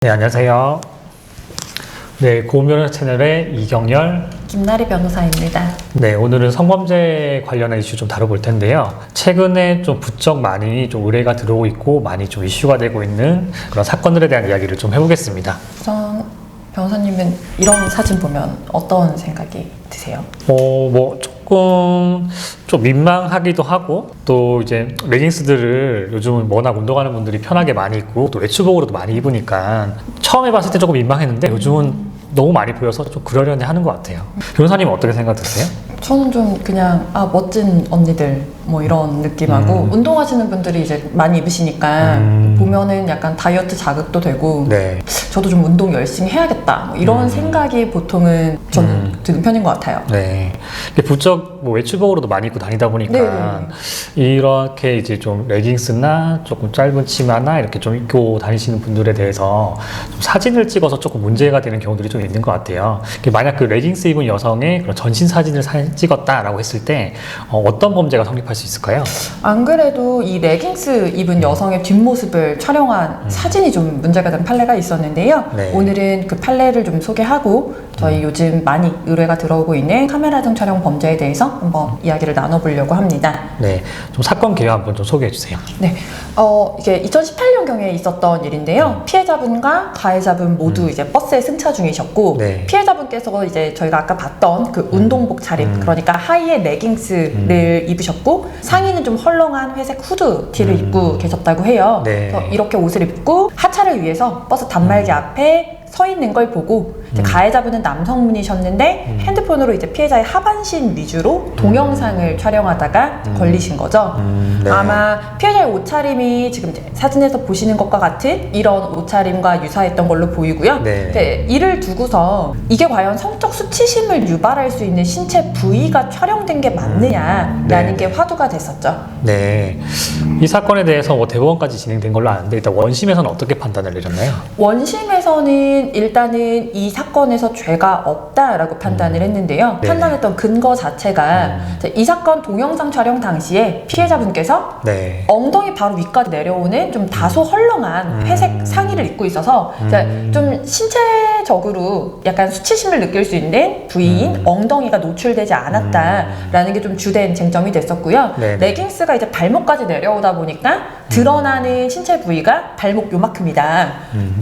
네, 안녕하세요. 네, 고변호사 채널의 이경열, 김나리 변호사입니다. 네, 오늘은 성범죄 관련한 이슈 좀 다뤄볼 텐데요. 최근에 좀 부쩍 많이 좀 의뢰가 들어오고 있고 많이 좀 이슈가 되고 있는 그런 사건들에 대한 이야기를 좀 해보겠습니다. 우선 변호사님은 이런 사진 보면 어떤 생각이 드세요? 조금 좀 민망하기도 하고 또 이제 레깅스들을 요즘은 워낙 운동하는 분들이 편하게 많이 입고 또 외출복으로도 많이 입으니까 처음에 봤을 때 조금 민망했는데 요즘은 너무 많이 보여서 좀 그러려니 하는 것 같아요. 변호사님은 어떻게 생각드세요? 저는 좀 그냥 멋진 언니들 뭐 이런 느낌하고 운동하시는 분들이 이제 많이 입으시니까 보면은 약간 다이어트 자극도 되고 네. 저도 좀 운동 열심히 해야겠다 뭐 이런 생각이 보통은 저는 드는 편인 것 같아요. 네. 이게 부쩍 뭐 외출복으로도 많이 입고 다니다 보니까 네네. 이렇게 이제 좀 레깅스나 조금 짧은 치마나 이렇게 좀 입고 다니시는 분들에 대해서 좀 사진을 찍어서 조금 문제가 되는 경우들이 좀 있는 것 같아요. 만약 그 레깅스 입은 여성의 그런 전신 사진을 찍었다라고 했을 때 어떤 범죄가 성립할 수 있을까요? 안 그래도 이 레깅스 입은 여성의 뒷모습을 촬영한 사진이 좀 문제가 된 판례가 있었는데요. 네. 오늘은 그 판례를 좀 소개하고 저희 요즘 많이 의뢰가 들어오고 있는 카메라 등 촬영 범죄에 대해서 한번 이야기를 나눠보려고 합니다. 네, 좀 사건 개요 한번 좀 소개해 주세요. 네, 이게 2018년경에 있었던 일인데요. 피해자분과 가해자분 모두 이제 버스에 승차 중이셨고, 네. 피해자분께서 이제 저희가 아까 봤던 그 운동복 차림, 그러니까 하의에 레깅스를 입으셨고, 상의는 좀 헐렁한 회색 후드 티를 입고 계셨다고 해요. 네. 그래서 이렇게 옷을 입고 하차를 위해서 버스 단말기 앞에 서 있는 걸 보고 이제 가해자분은 남성분이셨는데 핸드폰으로 이제 피해자의 하반신 위주로 동영상을 촬영하다가 걸리신 거죠. 네. 아마 피해자의 옷차림이 지금 이제 사진에서 보시는 것과 같은 이런 옷차림과 유사했던 걸로 보이고요. 네. 근데 이를 두고서 이게 과연 성적 수치심을 유발할 수 있는 신체 부위가 촬영된 게 맞느냐라는 네. 게 화두가 됐었죠. 네. 이 사건에 대해서 뭐 대법원까지 진행된 걸로 아는데 일단 원심에서는 어떻게 판단을 내렸나요? 원심에서는 일단은 이 사건에서 죄가 없다라고 판단을 했는데요. 네네. 판단했던 근거 자체가 이 사건 동영상 촬영 당시에 피해자분께서 네. 엉덩이 바로 위까지 내려오는 좀 다소 헐렁한 회색 상의를 입고 있어서 이제 좀 신체적으로 약간 수치심을 느낄 수 있는 부위인 엉덩이가 노출되지 않았다라는 게 좀 주된 쟁점이 됐었고요. 네네. 레깅스가 이제 발목까지 내려오다 보니까 드러나는 신체 부위가 발목 요만큼이다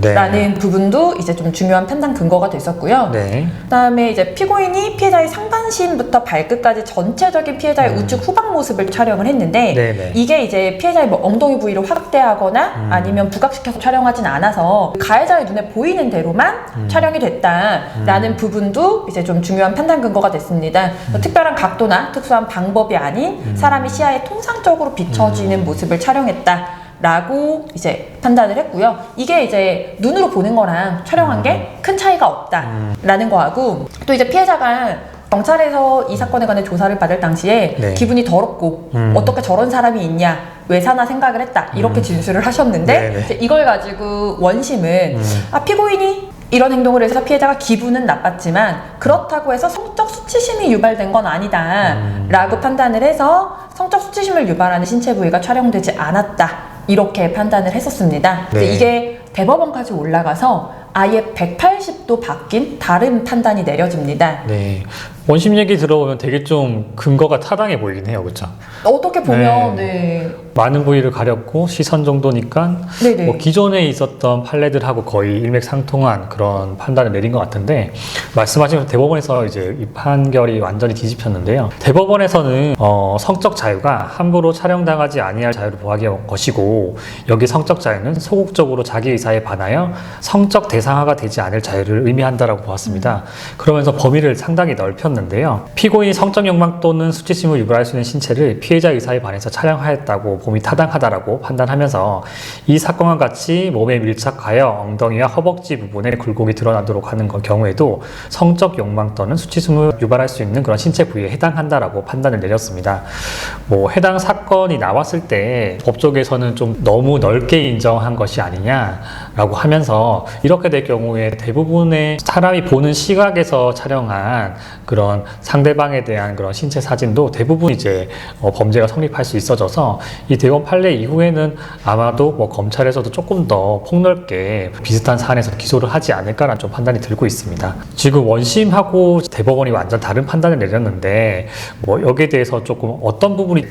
네. 라는 부분도 이제 좀 중요한 판단 근거가 됐었고요. 네. 그다음에 이제 피고인이 피해자의 상반신부터 발끝까지 전체적인 피해자의 우측 후방 모습을 촬영을 했는데 네네. 이게 이제 피해자의 뭐 엉덩이 부위를 확대하거나 아니면 부각시켜서 촬영하진 않아서 가해자의 눈에 보이는 대로만 촬영이 됐다라는 부분도 이제 좀 중요한 판단 근거가 됐습니다. 특별한 각도나 특수한 방법이 아닌 사람이 시야에 통상적으로 비춰지는 모습을 촬영했다. 라고 이제 판단을 했고요. 이게 이제 눈으로 보는 거랑 촬영한 게 큰 차이가 없다라는 거하고 또 이제 피해자가 경찰에서 이 사건에 관해 조사를 받을 당시에 네. 기분이 더럽고 어떻게 저런 사람이 있냐 왜 사나 생각을 했다 이렇게 진술을 하셨는데 네네. 이제 이걸 가지고 원심은 피고인이 이런 행동을 해서 피해자가 기분은 나빴지만 그렇다고 해서 성적 수치심이 유발된 건 아니다 라고 판단을 해서 성적 수치심을 유발하는 신체 부위가 촬영되지 않았다 이렇게 판단을 했었습니다. 네. 근데 이게 대법원까지 올라가서 아예 180도 바뀐 다른 판단이 내려집니다. 네. 원심 얘기 들어보면 되게 좀 근거가 타당해 보이긴 해요. 그렇죠? 어떻게 보면 네. 많은 부위를 가렸고 시선 정도니까 네네. 뭐 기존에 있었던 판례들하고 거의 일맥상통한 그런 판단을 내린 것 같은데 말씀하신 대법원에서 이제 이 판결이 완전히 뒤집혔는데요. 대법원에서는 성적 자유가 함부로 촬영당하지 아니할 자유를 보호하기 것이고 여기 성적 자유는 소극적으로 자기 의사에 반하여 성적 대상화가 되지 않을 자유를 의미한다라고 보았습니다. 그러면서 범위를 상당히 넓혔는데요. 피고인이 성적 욕망 또는 수치심을 유발할 수 있는 신체를 피해자 의사에 반해서 촬영하였다고 봄이 타당하다라고 판단하면서 이 사건과 같이 몸에 밀착하여 엉덩이와 허벅지 부분에 굴곡이 드러나도록 하는 경우에도 성적 욕망 또는 수치심을 유발할 수 있는 그런 신체 부위에 해당한다라고 판단을 내렸습니다. 뭐 해당 사건이 나왔을 때 법조계에서는 좀 너무 넓게 인정한 것이 아니냐라고 하면서 이렇게 될 경우에 대부분의 사람이 보는 시각에서 촬영한 그런 그런 상대방에 대한 그런 신체 사진도 대부분 이제 범죄가 성립할 수 있어져서 이 대법원 판례 이후에는 아마도 뭐 검찰에서도 조금 더 폭넓게 비슷한 사안에서 기소를 하지 않을까라는 좀 판단이 들고 있습니다. 지금 원심하고 대법원이 완전 다른 판단을 내렸는데 뭐 여기에 대해서 조금 어떤 부분이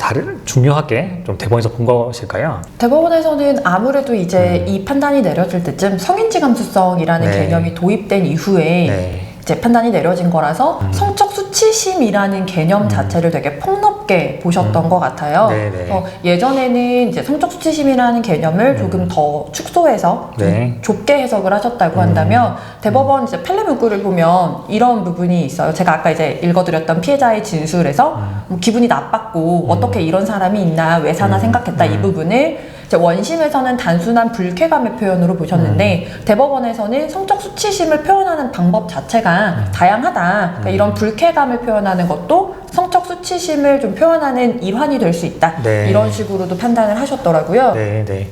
중요하게 좀 대법원에서 본 것일까요? 대법원에서는 아무래도 이제 이 판단이 내려질 때쯤 성인지 감수성이라는 네. 개념이 도입된 이후에 네. 이제 판단이 내려진 거라서 성적 수치심이라는 개념 자체를 되게 폭넓게 보셨던 것 같아요. 네네. 예전에는 이제 성적 수치심이라는 개념을 조금 더 축소해서 좀 네. 좁게 해석을 하셨다고 한다면 대법원 이제 판례 문구를 보면 이런 부분이 있어요. 제가 아까 이제 읽어드렸던 피해자의 진술에서 뭐 기분이 나빴고 어떻게 이런 사람이 있나 왜 사나 생각했다 이 부분을 이제 원심에서는 단순한 불쾌감의 표현으로 보셨는데 대법원에서는 성적 수치심을 표현하는 방법 자체가 다양하다. 그러니까 이런 불쾌감을 표현하는 것도 성적 수치심을 좀 표현하는 일환이 될 수 있다. 네. 이런 식으로도 판단을 하셨더라고요. 네, 네.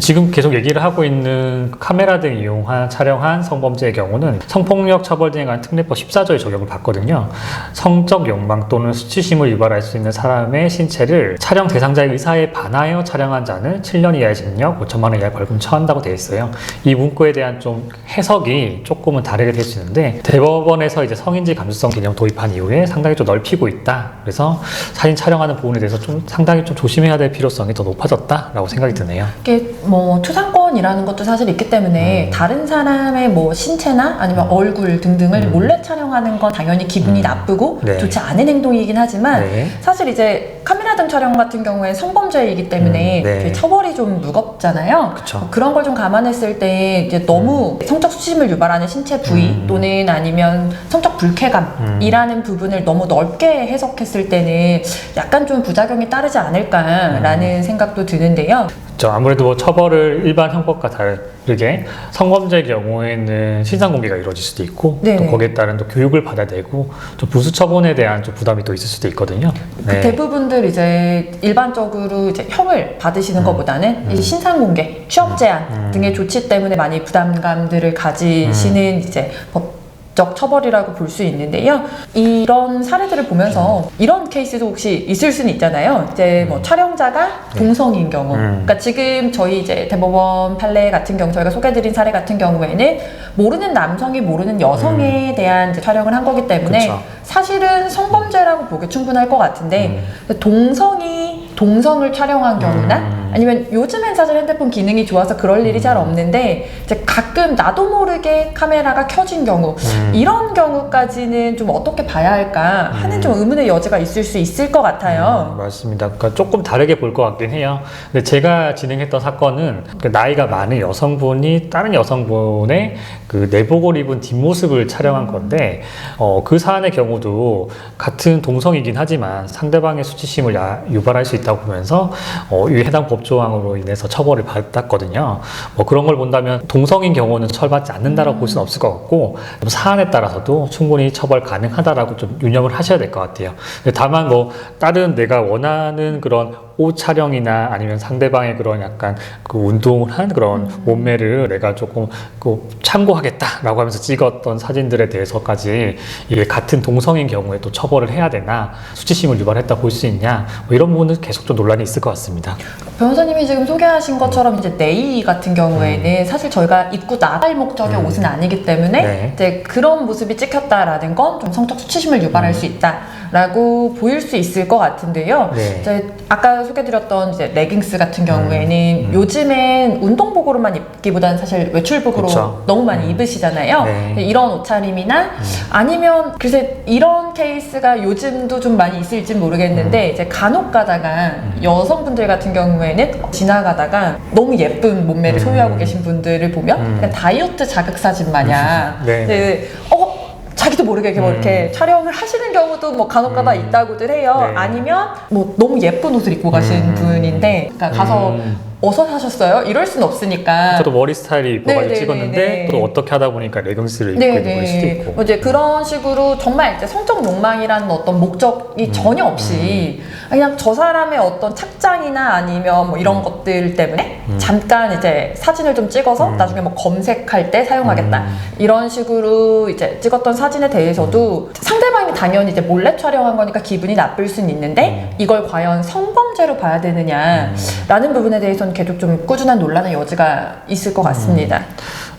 지금 계속 얘기를 하고 있는 카메라 등 이용한 촬영한 성범죄의 경우는 성폭력 처벌 등에 관한 특례법 14조의 적용을 받거든요. 성적 욕망 또는 수치심을 유발할 수 있는 사람의 신체를 촬영 대상자의 의사에 반하여 촬영한 자는 7년 이하의 징역, 5천만 원 이하의 벌금 처한다고 되어 있어요. 이 문구에 대한 좀 해석이 조금은 다르게 될 수 있는데 대법원에서 이제 성인지 감수성 개념 도입한 이후에 상당히 좀 넓히고 있다. 그래서 사진 촬영하는 부분에 대해서 좀 상당히 좀 조심해야 될 필요성이 더 높아졌다라고 생각이 드네요. 이게 뭐 초상권이라는 것도 사실 있기 때문에 다른 사람의 뭐 신체나 아니면 얼굴 등등을 몰래 촬영하는 건 당연히 기분이 나쁘고 네. 좋지 않은 행동이긴 하지만 네. 사실 이제 카메라 등 촬영 같은 경우에 성범죄이기 때문에 네. 되게 처벌이 좀 무겁잖아요. 그쵸. 그런 걸 좀 감안했을 때 이제 너무 성적 수치심을 유발하는 신체 부위 또는 아니면 성적 불쾌감이라는 부분을 너무 넓게 해석했을 때는 약간 좀 부작용이 따르지 않을까라는 생각도 드는데요. 아무래도 뭐 처벌을 일반 형법과 다르게 성범죄의 경우에는 신상 공개가 이루어질 수도 있고 네네. 또 거기에 따른 또 교육을 받아야 되고 좀 부수 처분에 대한 좀 부담이 또 있을 수도 있거든요. 그 대부분들 이제 일반적으로 이제 형을 받으시는 것보다는 이 신상 공개, 취업 제한 등의 조치 때문에 많이 부담감들을 가지시는 이제 법적 처벌이라고 볼 수 있는데요. 이런 사례들을 보면서 이런 케이스도 혹시 있을 수는 있잖아요. 이제 뭐 촬영자가 동성인 경우. 그러니까 지금 저희 이제 대법원 판례 같은 경우 저희가 소개해드린 사례 같은 경우에는 모르는 남성이 모르는 여성에 대한 이제 촬영을 한 거기 때문에 그쵸. 사실은 성범죄라고 보기 충분할 것 같은데 동성이 동성을 촬영한 경우나 아니면 요즘엔 사실 핸드폰 기능이 좋아서 그럴 일이 잘 없는데 이제 가끔 나도 모르게 카메라가 켜진 경우 이런 경우까지는 좀 어떻게 봐야 할까 하는 좀 의문의 여지가 있을 수 있을 것 같아요. 맞습니다. 그러니까 조금 다르게 볼 것 같긴 해요. 근데 제가 진행했던 사건은 그 나이가 많은 여성분이 다른 여성분의 그 내복을 입은 뒷모습을 촬영한 건데 그 사안의 경우도 같은 동성이긴 하지만 상대방의 수치심을 유발할 수 있다고 보면서 이 해당 법조항으로 인해서 처벌을 받았거든요. 뭐 그런 걸 본다면 동성인 경우는 처벌받지 않는다라고 볼 수는 없을 것 같고 사안에 따라서도 충분히 처벌 가능하다라고 좀 유념을 하셔야 될 것 같아요. 다만 뭐 다른 내가 원하는 그런 옷 촬영이나 아니면 상대방의 그런 약간 그 운동을 한 그런 몸매를 내가 조금 그 참고하겠다라고 하면서 찍었던 사진들에 대해서까지 이게 같은 동성인 경우에 또 처벌을 해야 되나 수치심을 유발했다 볼 수 있냐 뭐 이런 부분은 계속 좀 논란이 있을 것 같습니다. 변호사님이 지금 소개하신 것처럼 이제 네이 같은 경우에는 사실 저희가 입고 나갈 목적의 옷은 아니기 때문에 네. 이제 그런 모습이 찍혔다라는 건 좀 성적 수치심을 유발할 수 있다라고 보일 수 있을 것 같은데요. 네. 이제 아까 소개드렸던 이제 레깅스 같은 경우에는 요즘엔 운동복으로만 입기보다는 사실 외출복으로 그쵸. 너무 많이 입으시잖아요. 네. 이런 옷차림이나 아니면 글쎄 이런 케이스가 요즘도 좀 많이 있을진 모르겠는데 이제 간혹 가다가 여성분들 같은 경우에는 지나가다가 너무 예쁜 몸매를 소유하고 계신 분들을 보면 약간 다이어트 자극사진 마냥 네. 이제 자기도 모르게 이렇게 촬영을 하시는 경우도 뭐 간혹가다 있다고들 해요. 네. 아니면 뭐 너무 예쁜 옷을 입고 가신 분인데 그러니까 가서 어서 사셨어요? 이럴 순 없으니까. 저도 머리 스타일이 이뻐가지고 네네네네. 찍었는데 또 어떻게 하다 보니까 레깅스를 입게 된 걸 수도 있고. 이제 그런 식으로 정말 이제 성적 욕망이라는 어떤 목적이 전혀 없이 그냥 저 사람의 어떤 착장이나 아니면 뭐 이런 것들 때문에 잠깐 이제 사진을 좀 찍어서 나중에 뭐 검색할 때 사용하겠다 이런 식으로 이제 찍었던 사진에 대해서도 상대방이 당연히 이제 몰래 촬영한 거니까 기분이 나쁠 수는 있는데 이걸 과연 성범죄로 봐야 되느냐라는 부분에 대해서는 계속 좀 꾸준한 논란의 여지가 있을 것 같습니다.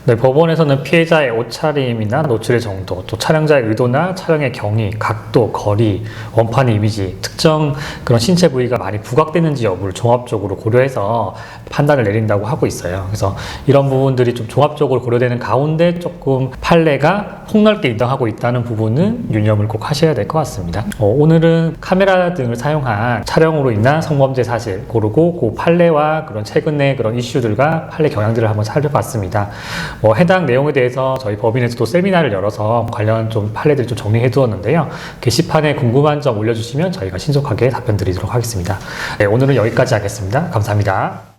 네, 법원에서는 피해자의 옷차림이나 노출의 정도, 또 촬영자의 의도나 촬영의 경위, 각도, 거리, 원판의 이미지, 특정 그런 신체 부위가 많이 부각되는지 여부를 종합적으로 고려해서 판단을 내린다고 하고 있어요. 그래서 이런 부분들이 좀 종합적으로 고려되는 가운데 조금 판례가 폭넓게 인정하고 있다는 부분은 유념을 꼭 하셔야 될 것 같습니다. 오늘은 카메라 등을 사용한 촬영으로 인한 성범죄 사실 고르고 그 판례와 그런 최근의 그런 이슈들과 판례 경향들을 한번 살펴봤습니다. 해당 내용에 대해서 저희 법인에서도 세미나를 열어서 관련 좀 판례들 좀 정리해 두었는데요. 게시판에 궁금한 점 올려주시면 저희가 신속하게 답변 드리도록 하겠습니다. 네, 오늘은 여기까지 하겠습니다. 감사합니다.